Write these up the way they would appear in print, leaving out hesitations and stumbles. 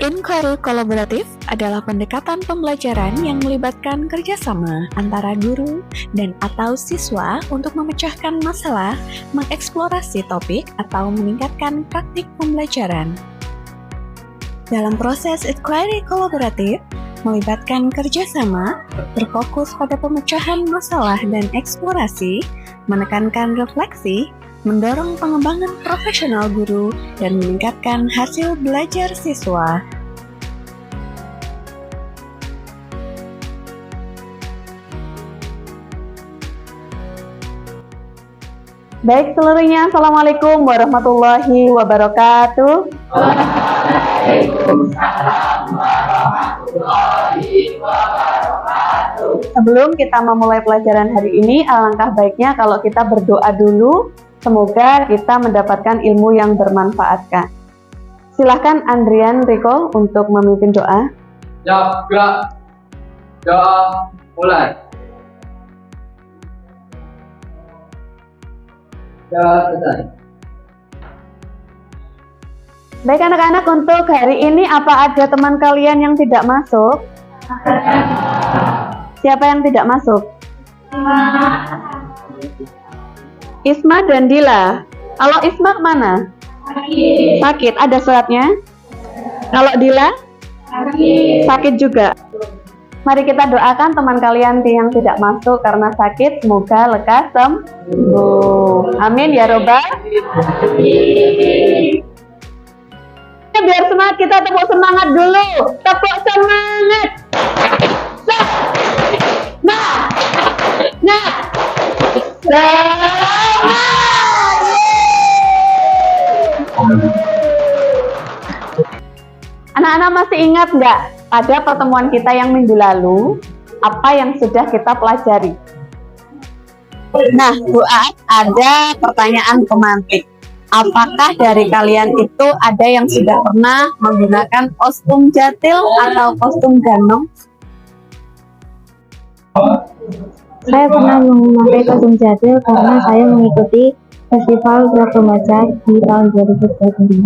Inquiry kolaboratif adalah pendekatan pembelajaran yang melibatkan kerjasama antara guru dan atau siswa untuk memecahkan masalah, mengeksplorasi topik, atau meningkatkan praktik pembelajaran. Dalam proses inquiry kolaboratif, melibatkan kerjasama, berfokus pada pemecahan masalah dan eksplorasi, menekankan refleksi, mendorong pengembangan profesional guru, dan meningkatkan hasil belajar siswa. Baik seluruhnya, Assalamualaikum warahmatullahi wabarakatuh. Waalaikumsalam warahmatullahi wabarakatuh. Sebelum kita memulai pelajaran hari ini, alangkah baiknya kalau kita berdoa dulu. Semoga kita mendapatkan ilmu yang bermanfaat. Silahkan Andrian Riko untuk memimpin doa. Ya, gerak. Doa mulai. Ya, selesai. Baik anak-anak, untuk hari ini apa ada teman kalian yang tidak masuk? Siapa yang tidak masuk? Isma dan Dila. Kalau Isma mana? Sakit. Ada suratnya? Kalau Dila? Sakit juga. Mari kita doakan teman kalian yang tidak masuk karena sakit, semoga lekas sembuh. Amin ya robbal. Biar semangat, kita tepuk semangat dulu. Tepuk semangat. Anak-anak masih ingat nggak pada pertemuan kita yang minggu lalu apa yang sudah kita pelajari? Nah, Bu Aat, ada pertanyaan pemantik. Apakah dari kalian itu ada yang sudah pernah menggunakan kostum jatil atau kostum ganong? Saya pernah memakai kostum jatil karena saya mengikuti festival Reok Remaja di tahun 2022.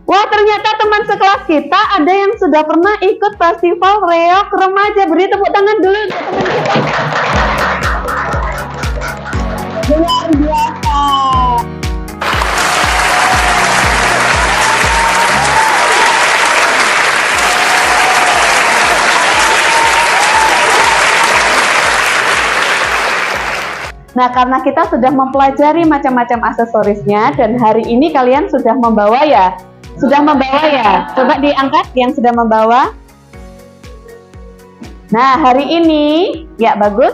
Wah, ternyata teman sekelas kita ada yang sudah pernah ikut festival Reok Remaja. Beri tepuk tangan dulu untuk teman kita. Luar biasa. Nah, karena kita sudah mempelajari macam-macam aksesorisnya dan hari ini kalian sudah membawa ya? Sudah membawa ya? Coba diangkat yang sudah membawa. Nah, hari ini, ya bagus.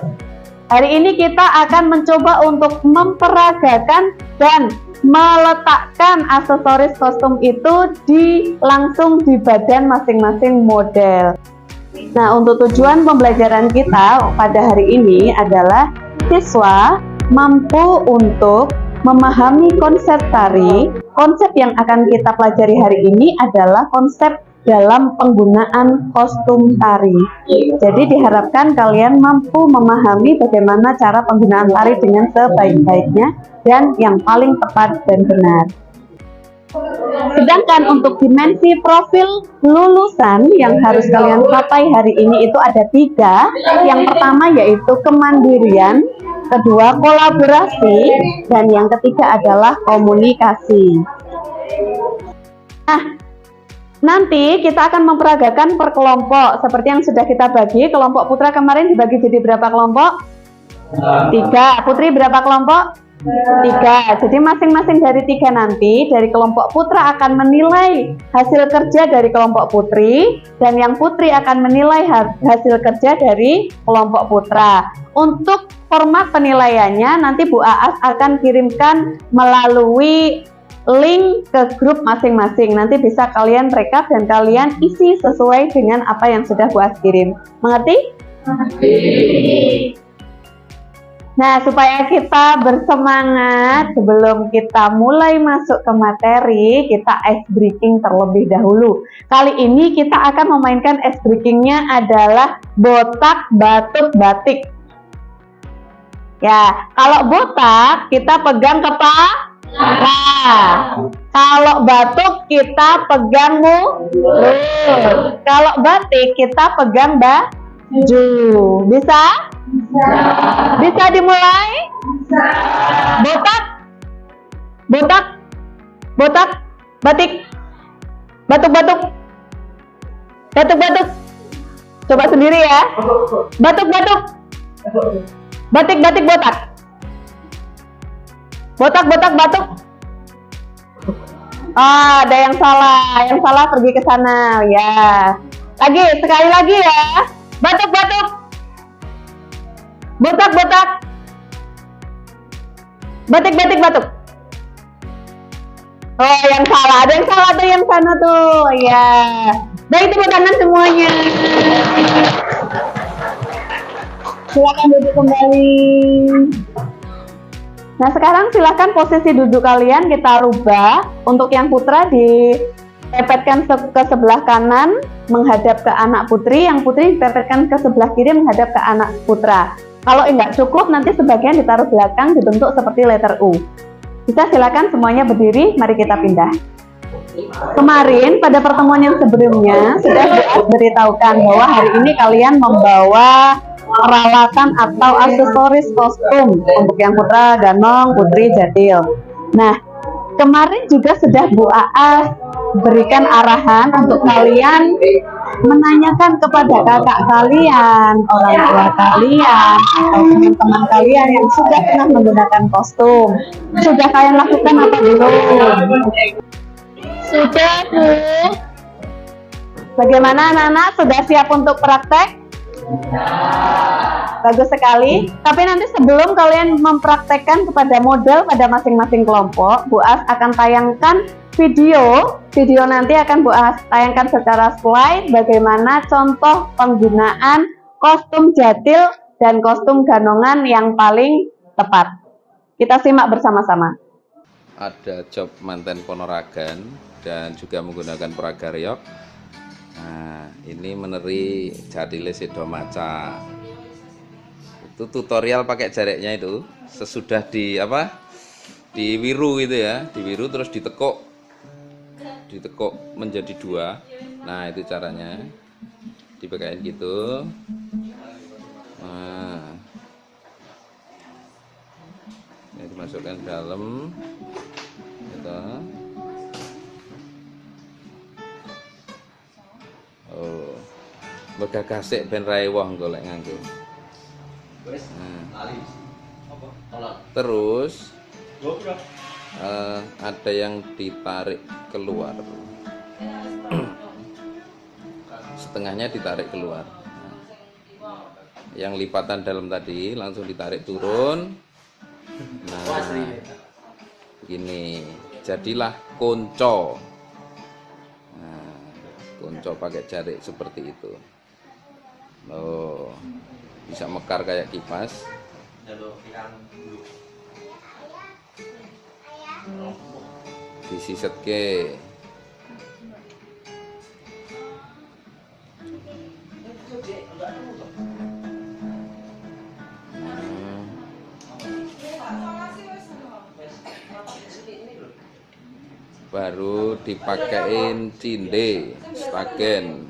Hari ini kita akan mencoba untuk memperagakan dan meletakkan aksesoris kostum itu langsung di badan masing-masing model. Nah, untuk tujuan pembelajaran kita pada hari ini adalah siswa mampu untuk memahami konsep tari. Konsep yang akan kita pelajari hari ini adalah konsep dalam penggunaan kostum tari. Jadi diharapkan kalian mampu memahami bagaimana cara penggunaan tari dengan sebaik-baiknya dan yang paling tepat dan benar. Sedangkan untuk dimensi profil lulusan yang harus kalian capai hari ini itu ada 3. Yang pertama yaitu kemandirian, kedua kolaborasi, dan yang ketiga adalah komunikasi. Nah, nanti kita akan memperagakan per kelompok seperti yang sudah kita bagi. Kelompok putra kemarin dibagi jadi berapa kelompok? 3. Putri berapa kelompok? 3. Jadi masing-masing dari 3 nanti dari kelompok putra akan menilai hasil kerja dari kelompok putri, dan yang putri akan menilai hasil kerja dari kelompok putra. Untuk format penilaiannya nanti Bu Aas akan kirimkan melalui link ke grup masing-masing. Nanti bisa kalian rekap dan kalian isi sesuai dengan apa yang sudah Bu Aas kirim. Mengerti? Mengerti. Nah, supaya kita bersemangat sebelum kita mulai masuk ke materi, kita ice breaking terlebih dahulu. Kali ini kita akan memainkan ice breakingnya adalah botak, batuk, batik. Ya, kalau botak kita pegang Nah, kalau batuk kita pegang mulut. Kalau batik kita pegang baju. Bisa? Bisa dimulai? Botak? Botak? Botak? Batik? Batuk-batuk? Batuk-batuk? Coba sendiri ya. Batuk-batuk? Batik-batik botak? Botak-botak batuk? Ah, ada yang salah. Yang salah pergi ke sana. Ya. Lagi, sekali lagi ya. Batuk-batuk. Botak-botak. Batik-batik batuk. Oh, yang salah. Ada yang salah tuh yang sana tuh. Ya. Baik, tepuk tangan semuanya. Silakan duduk kembali. Nah, sekarang silakan posisi duduk kalian kita rubah. Untuk yang putra dipepetkan ke sebelah kanan menghadap ke anak putri, yang putri dipepetkan ke sebelah kiri menghadap ke anak putra. Kalau enggak cukup, nanti sebagian ditaruh belakang dibentuk seperti letter U. Bisa silakan semuanya berdiri, mari kita pindah. Kemarin pada pertemuan yang sebelumnya sudah diberitahukan bahwa hari ini kalian membawa peralatan atau aksesoris kostum untuk yang putra Ganong, putri Jatil. Nah, kemarin juga sudah Bu Aa berikan arahan untuk kalian menanyakan kepada kakak kalian, orang tua kalian, atau teman-teman kalian yang sudah pernah menggunakan kostum. Sudah kalian lakukan apa belum? Sudah, Bu. Bagaimana anak-anak? Sudah siap untuk praktek? Bagus sekali. Tapi nanti sebelum kalian mempraktekkan kepada model pada masing-masing kelompok, Bu As akan tayangkan video. Video nanti akan Bu As tayangkan secara slide bagaimana contoh penggunaan kostum Jatil dan kostum Ganongan yang paling tepat. Kita simak bersama-sama. Ada job manten Ponorogan dan juga menggunakan pragaryok. Nah, ini meneri Jatile Sedo Maca. Itu tutorial pakai jareknya itu sesudah diwiru gitu ya, diwiru terus ditekuk menjadi 2. Nah, itu caranya dipakain gitu. Nah, ini dimasukkan ke dalam gitu. Oh, bergagasik ben rae wong golek nganggo. Terus ada yang ditarik keluar, setengahnya ditarik keluar. Yang lipatan dalam tadi langsung ditarik turun. Nah, begini, jadilah konco. Nah, konco pakai jarik seperti itu. Oh, bisa mekar kayak kipas. Disisetke. Baru dipakein cinde, stagen.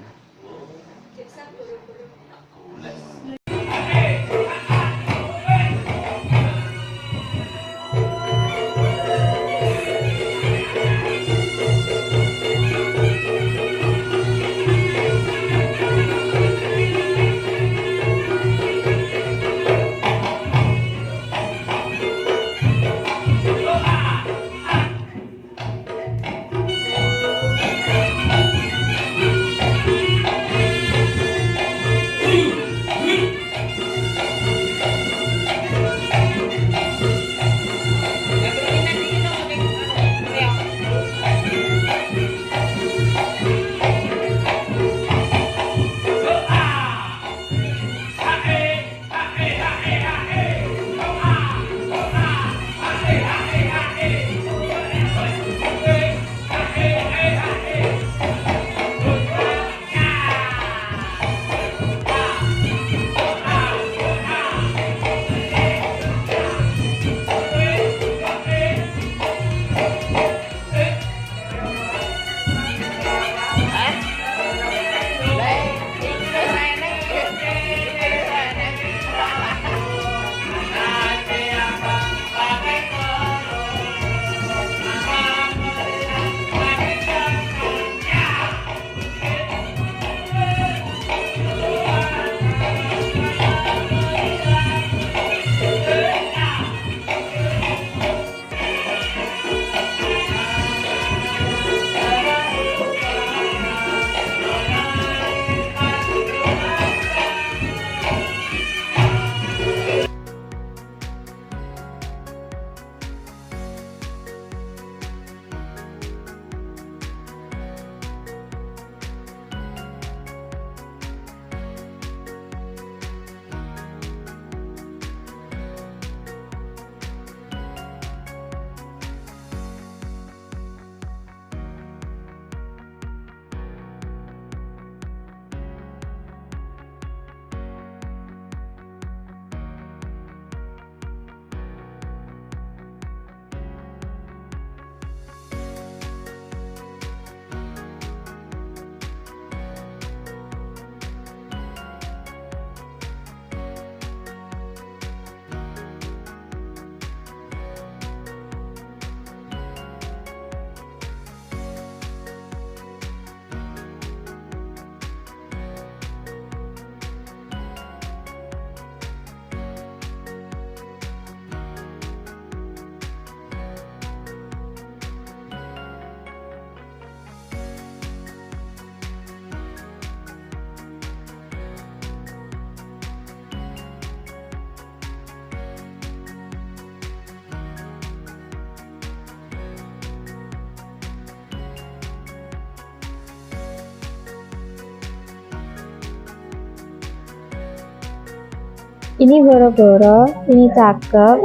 Ini boro-boro, ini cakep,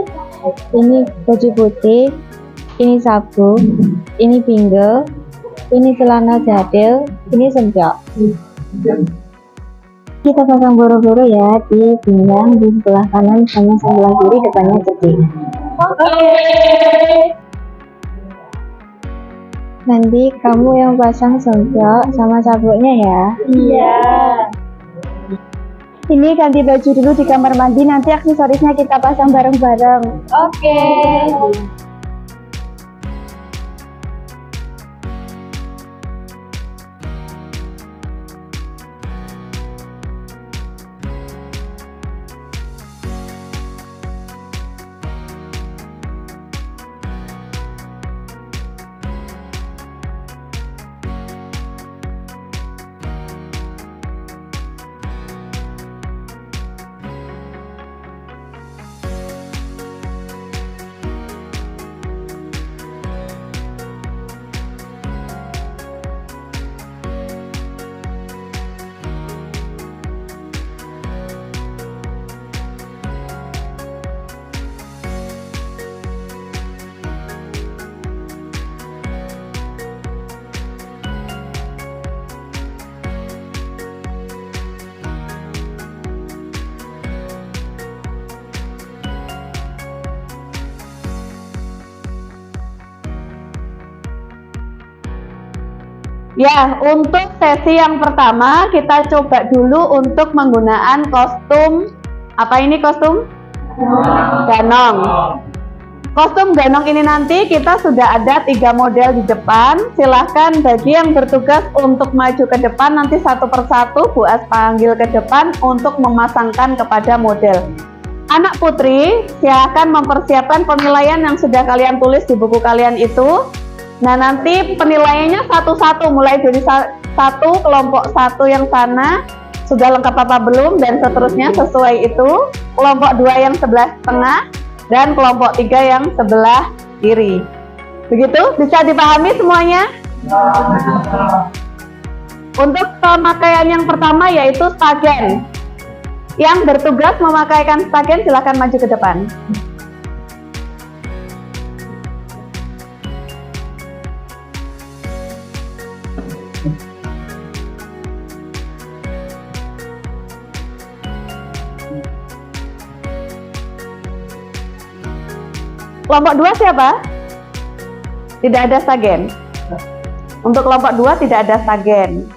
ini baju putih, ini sabuk, ini pinggul, ini celana jadil, ini sempiok. Kita pasang boro-boro ya di pinggang di sebelah kanan sama sebelah kiri, depannya ceking. Nanti kamu yang pasang sempiok sama sabuknya ya. Iya. Ini ganti baju dulu di kamar mandi, nanti aksesorisnya kita pasang bareng-bareng. Oke. Ya, untuk sesi yang pertama kita coba dulu untuk menggunakan kostum. Apa ini kostum? Ganong. Kostum ganong ini nanti kita sudah ada 3 model di depan. Silahkan bagi yang bertugas untuk maju ke depan, nanti satu persatu Bu As panggil ke depan untuk memasangkan kepada model. Anak putri, silahkan mempersiapkan penilaian yang sudah kalian tulis di buku kalian itu. Nah, nanti penilaiannya satu-satu, mulai dari satu kelompok satu yang sana sudah lengkap apa belum, dan seterusnya sesuai itu. Kelompok 2 yang sebelah tengah dan kelompok 3 yang sebelah kiri. Begitu, bisa dipahami semuanya? Untuk pemakaian yang pertama yaitu stagen. Yang bertugas memakaikan stagen silahkan maju ke depan. Kelompok 2 siapa? Tidak ada stagen. Untuk kelompok 2 tidak ada stagen.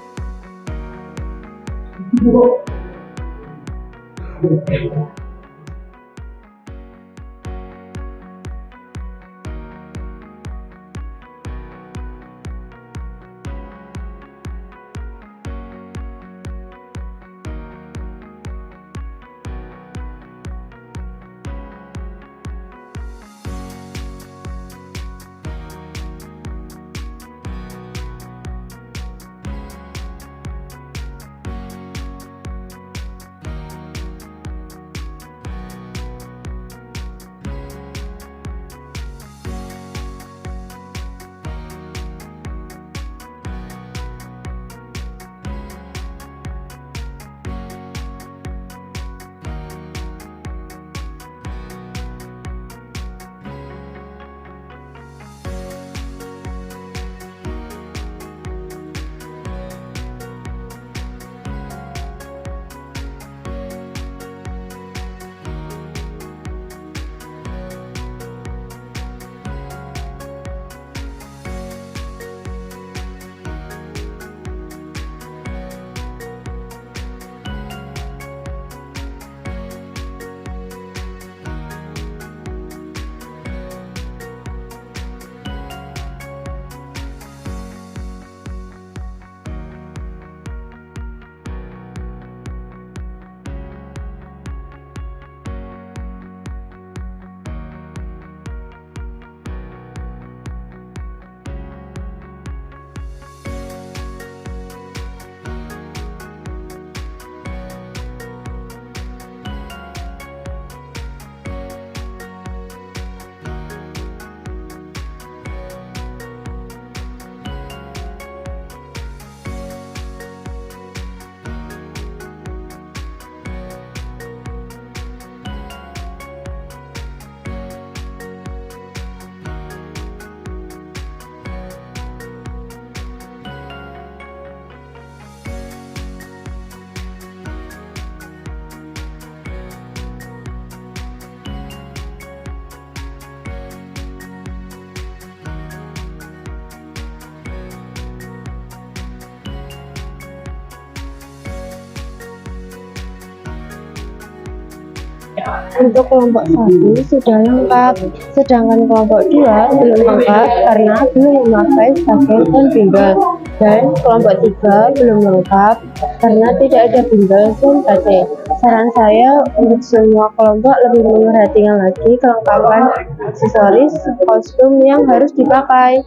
Untuk kelompok 1 sudah lengkap, sedangkan kelompok 2 belum lengkap karena belum memakai stagen dan bingle. Dan kelompok 3 belum lengkap karena tidak ada bingle dan batik. Saran saya untuk semua kelompok lebih memperhatikan lagi kelengkapan aksesoris kostum yang harus dipakai.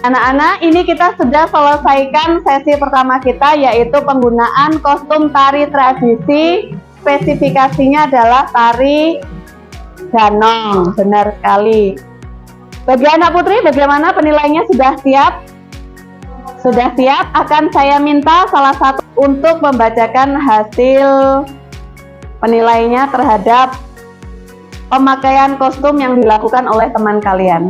Anak-anak, ini kita sudah selesaikan sesi pertama kita, yaitu penggunaan kostum tari tradisi. Spesifikasinya adalah tari ganong. Benar sekali. Bagi anak putri, bagaimana penilaiannya? Sudah siap? Sudah siap? Akan saya minta salah satu untuk membacakan hasil penilaiannya terhadap pemakaian kostum yang dilakukan oleh teman kalian.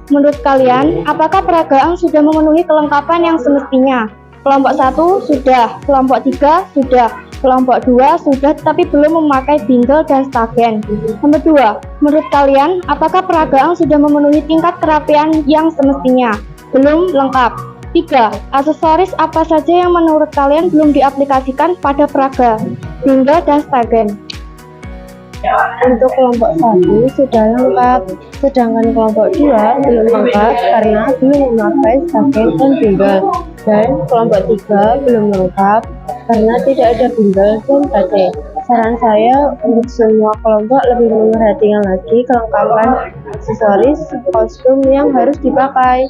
Menurut kalian, apakah peragaan sudah memenuhi kelengkapan yang semestinya? Kelompok 1 sudah, kelompok 3 sudah, kelompok 2 sudah tetapi belum memakai bingle dan stagen. Nomor 2, menurut kalian, apakah peragaan sudah memenuhi tingkat kerapian yang semestinya? Belum lengkap. 3, aksesoris apa saja yang menurut kalian belum diaplikasikan pada peraga, bingle dan stagen? Untuk kelompok 1 sudah lengkap, sedangkan kelompok 2 belum lengkap karena belum memakai stagen dan bingle. Dan kelompok 3 belum lengkap karena tidak ada bingle dan batik. Saran saya untuk semua kelompok lebih memperhatikan lagi kelengkapan aksesoris kostum yang harus dipakai.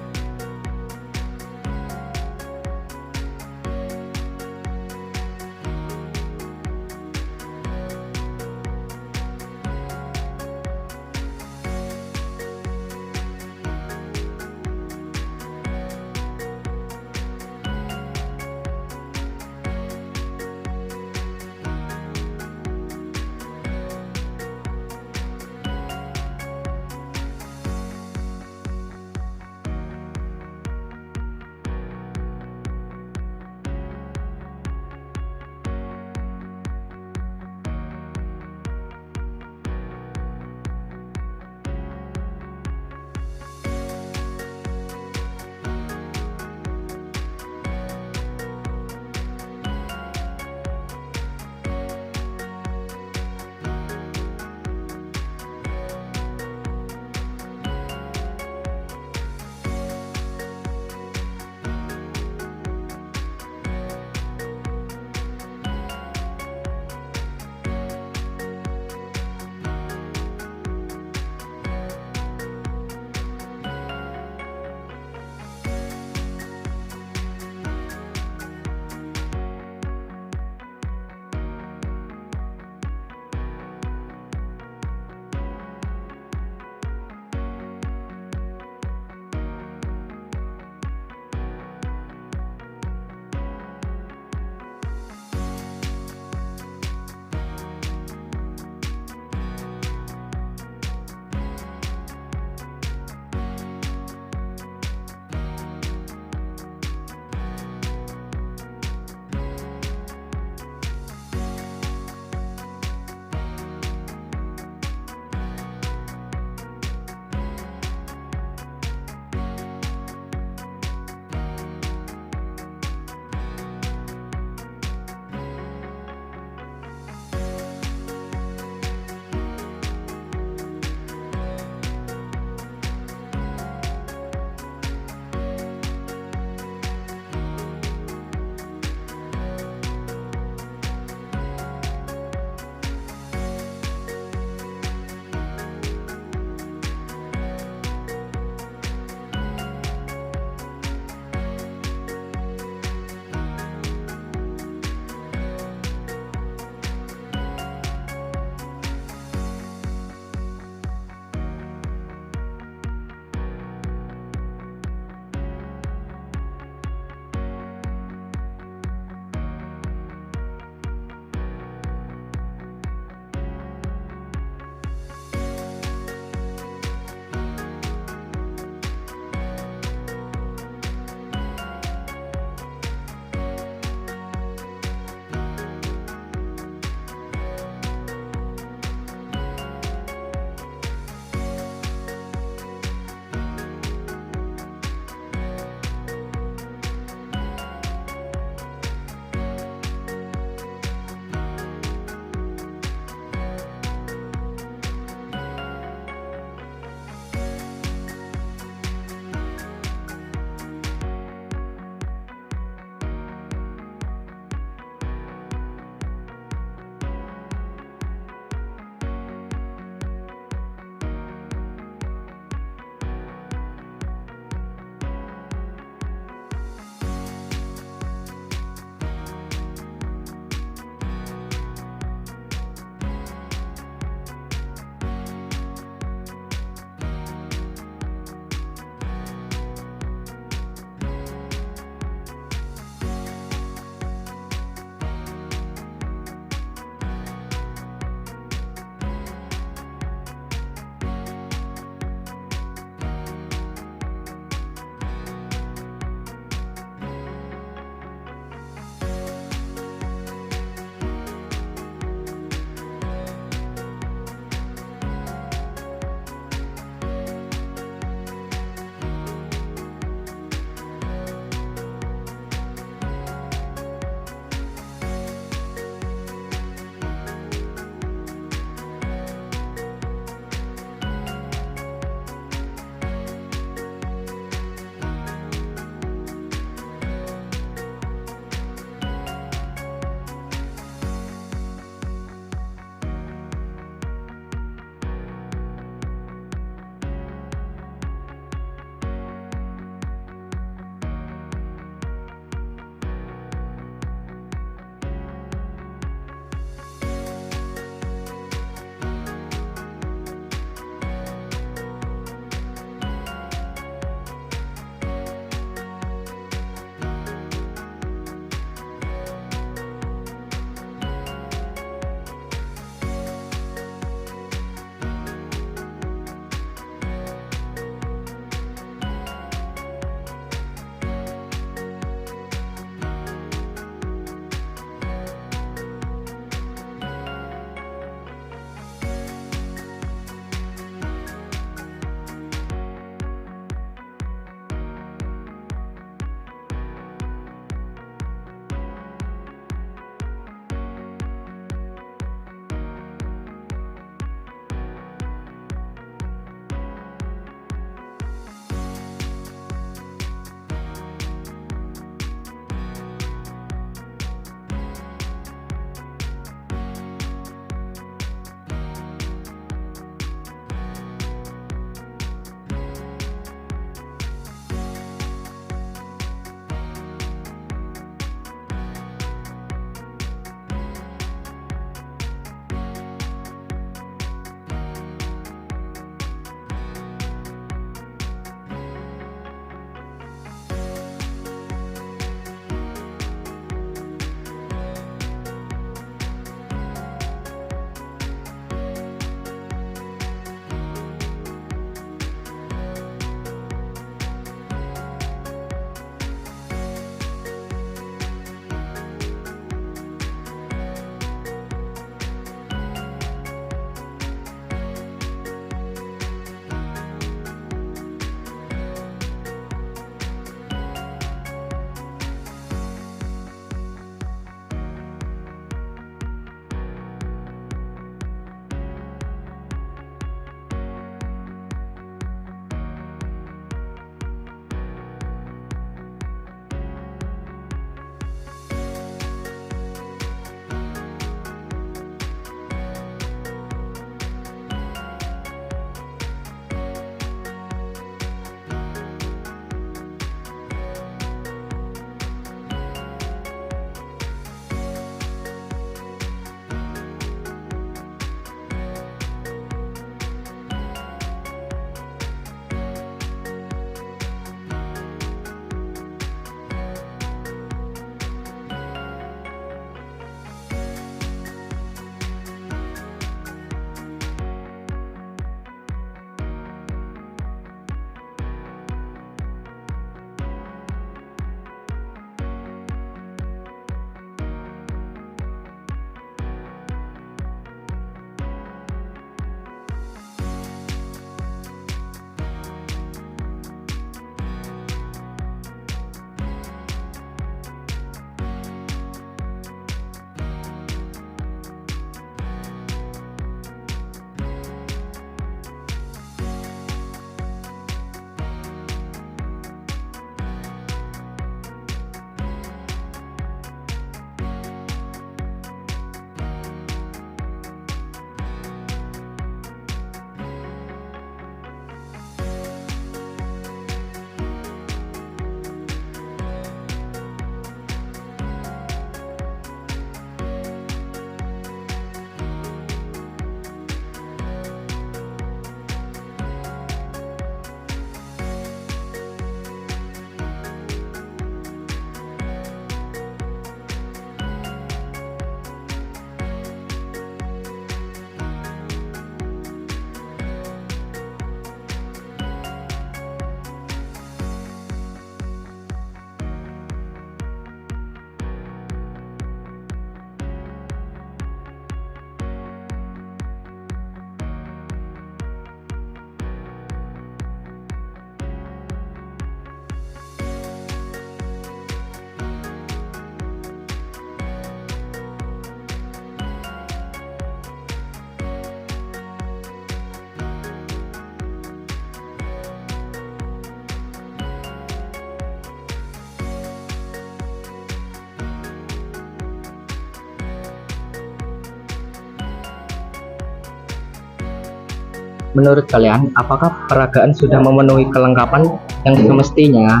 Menurut kalian, apakah peragaan sudah memenuhi kelengkapan yang semestinya?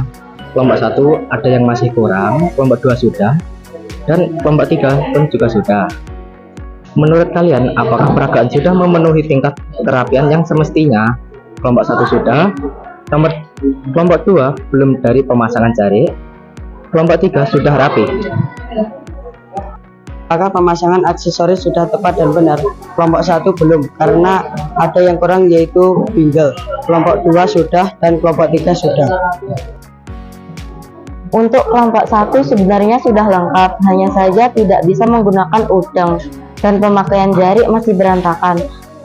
Kelompok 1 ada yang masih kurang, kelompok 2 sudah, dan kelompok 3 pun juga sudah. Menurut kalian, apakah peragaan sudah memenuhi tingkat kerapian yang semestinya? Kelompok 1 sudah, kelompok 2 belum dari pemasangan jari, kelompok 3 sudah rapi. Apakah pemasangan aksesoris sudah tepat dan benar? Kelompok 1 belum, karena ada yang kurang yaitu bingle. Kelompok 2 sudah dan kelompok 3 sudah. Untuk kelompok 1 sebenarnya sudah lengkap, hanya saja tidak bisa menggunakan udeng dan pemakaian jari masih berantakan.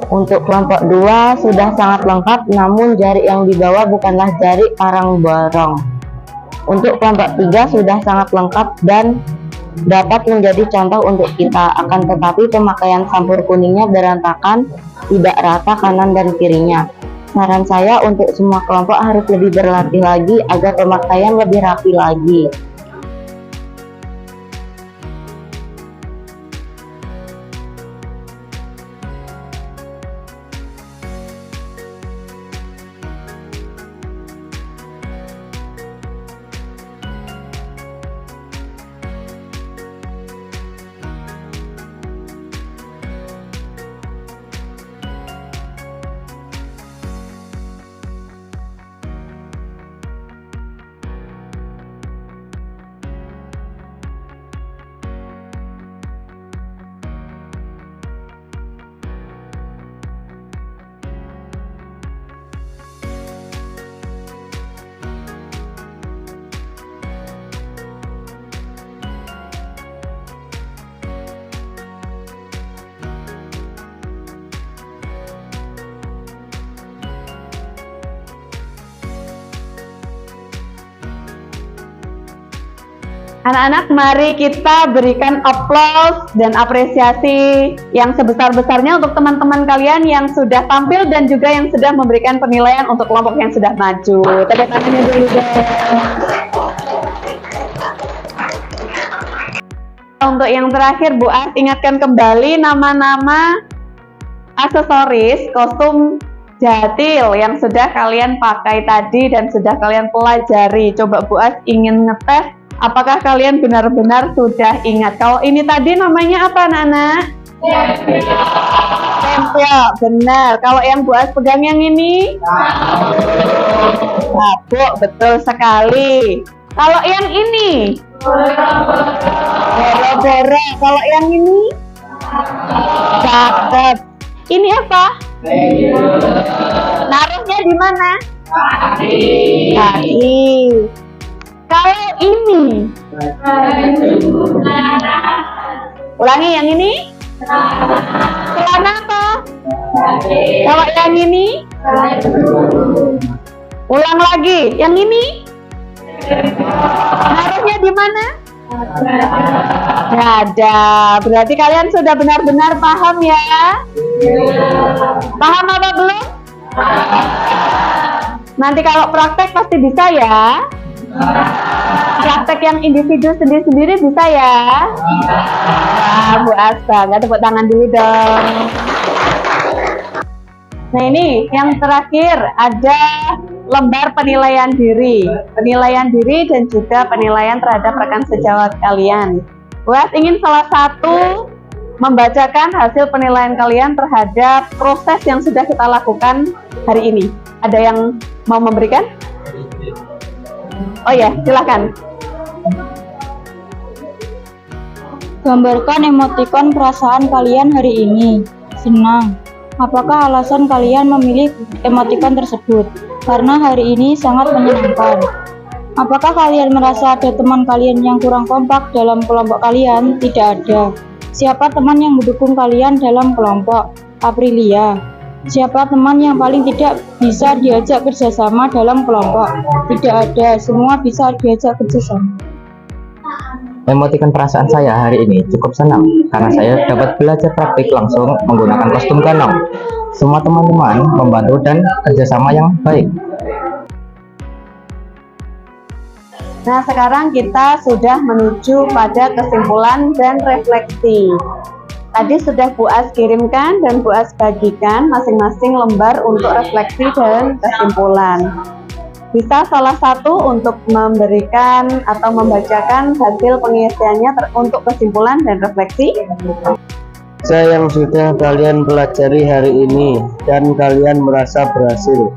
Untuk kelompok 2 sudah sangat lengkap, namun jari yang dibawa bukanlah jari parang borong. Untuk kelompok 3 sudah sangat lengkap dan dapat menjadi contoh untuk kita, akan tetapi pemakaian sampur kuningnya berantakan, tidak rata kanan dan kirinya. Saran saya untuk semua kelompok harus lebih berlatih lagi agar pemakaian lebih rapi lagi. Anak-anak, mari kita berikan aplaus dan apresiasi yang sebesar-besarnya untuk teman-teman kalian yang sudah tampil dan juga yang sudah memberikan penilaian untuk kelompok yang sudah maju. Tepuk tangannya dulu deh. Untuk yang terakhir, Bu As ingatkan kembali nama-nama aksesoris kostum jatil yang sudah kalian pakai tadi dan sudah kalian pelajari. Coba Bu As ingin ngetes apakah kalian benar-benar sudah ingat. Kalau ini tadi namanya apa, anak-anak? Tempel, benar. Kalau yang Bu As pegang yang ini? Sabuk, betul sekali. Kalau yang ini? Boro-boro. Kalau yang ini? Cakep. Ini apa? Naruhnya di mana? Kaki. Kalau ini? Ulangi, yang ini? Celana apa? Kalau yang ini? Ulang lagi, yang ini? Naruhnya di mana? Ada. Berarti kalian sudah benar-benar paham ya? Paham apa belum? Nanti kalau praktek pasti bisa ya? Praktek yang individu sendiri-sendiri bisa ya? Nah, Bu Asta, nggak tepuk tangan dulu dong. Nah, ini yang terakhir ada lembar penilaian diri. Penilaian diri dan juga penilaian terhadap rekan sejawat kalian. Bu As ingin salah satu membacakan hasil penilaian kalian terhadap proses yang sudah kita lakukan hari ini. Ada yang mau memberikan? Oh ya, silakan. Gambarkan emotikon perasaan kalian hari ini. Senang. Apakah alasan kalian memilih emotikon tersebut? Karena hari ini sangat menyenangkan. Apakah kalian merasa ada teman kalian yang kurang kompak dalam kelompok kalian? Tidak ada. Siapa teman yang mendukung kalian dalam kelompok? Aprilia. Siapa teman yang paling tidak bisa diajak kerjasama dalam kelompok? Tidak ada, semua bisa diajak kerjasama. Emotikon perasaan saya hari ini cukup senang karena saya dapat belajar praktik langsung menggunakan kostum ganong. Semua teman-teman membantu dan kerjasama yang baik. Nah, sekarang kita sudah menuju pada kesimpulan dan refleksi. Tadi sudah Bu As kirimkan dan Bu As bagikan masing-masing lembar untuk refleksi dan kesimpulan. Bisa salah satu untuk memberikan atau membacakan hasil pengisiannya untuk kesimpulan dan refleksi. Yang sudah kalian pelajari hari ini dan kalian merasa berhasil.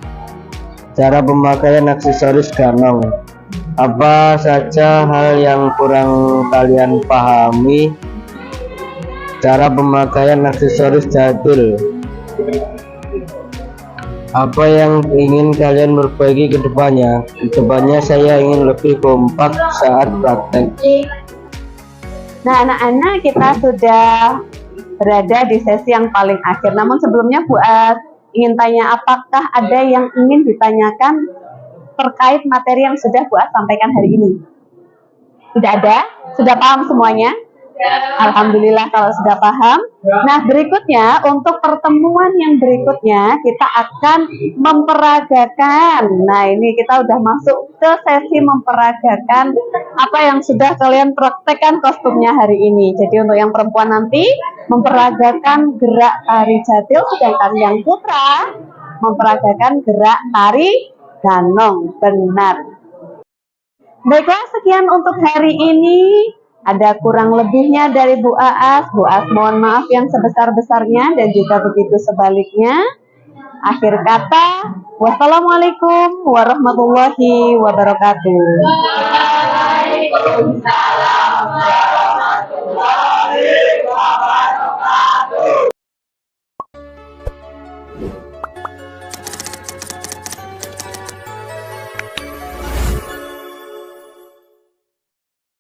Cara pemakaian aksesoris ganong. Apa saja hal yang kurang kalian pahami? Cara pemakaian aksesoris jadul. Apa yang ingin kalian perbaiki ke depannya? Ke depannya saya ingin lebih kompak saat praktek. Nah, anak-anak, kita sudah berada di sesi yang paling akhir. Namun sebelumnya Bu As ingin tanya, apakah ada yang ingin ditanyakan terkait materi yang sudah Bu As sampaikan hari ini? Tidak ada? Sudah paham semuanya? Alhamdulillah kalau sudah paham. Nah, berikutnya untuk pertemuan yang berikutnya kita akan memperagakan. Nah, ini kita udah masuk ke sesi memperagakan apa yang sudah kalian praktekkan kostumnya hari ini. Jadi untuk yang perempuan nanti memperagakan gerak tari jadil, sedangkan yang putra memperagakan gerak tari ganong. Benar. Baiklah, sekian untuk hari ini. Ada kurang lebihnya dari Bu Aas. Bu Aas mohon maaf yang sebesar-besarnya dan juga begitu sebaliknya. Akhir kata, wassalamualaikum warahmatullahi wabarakatuh.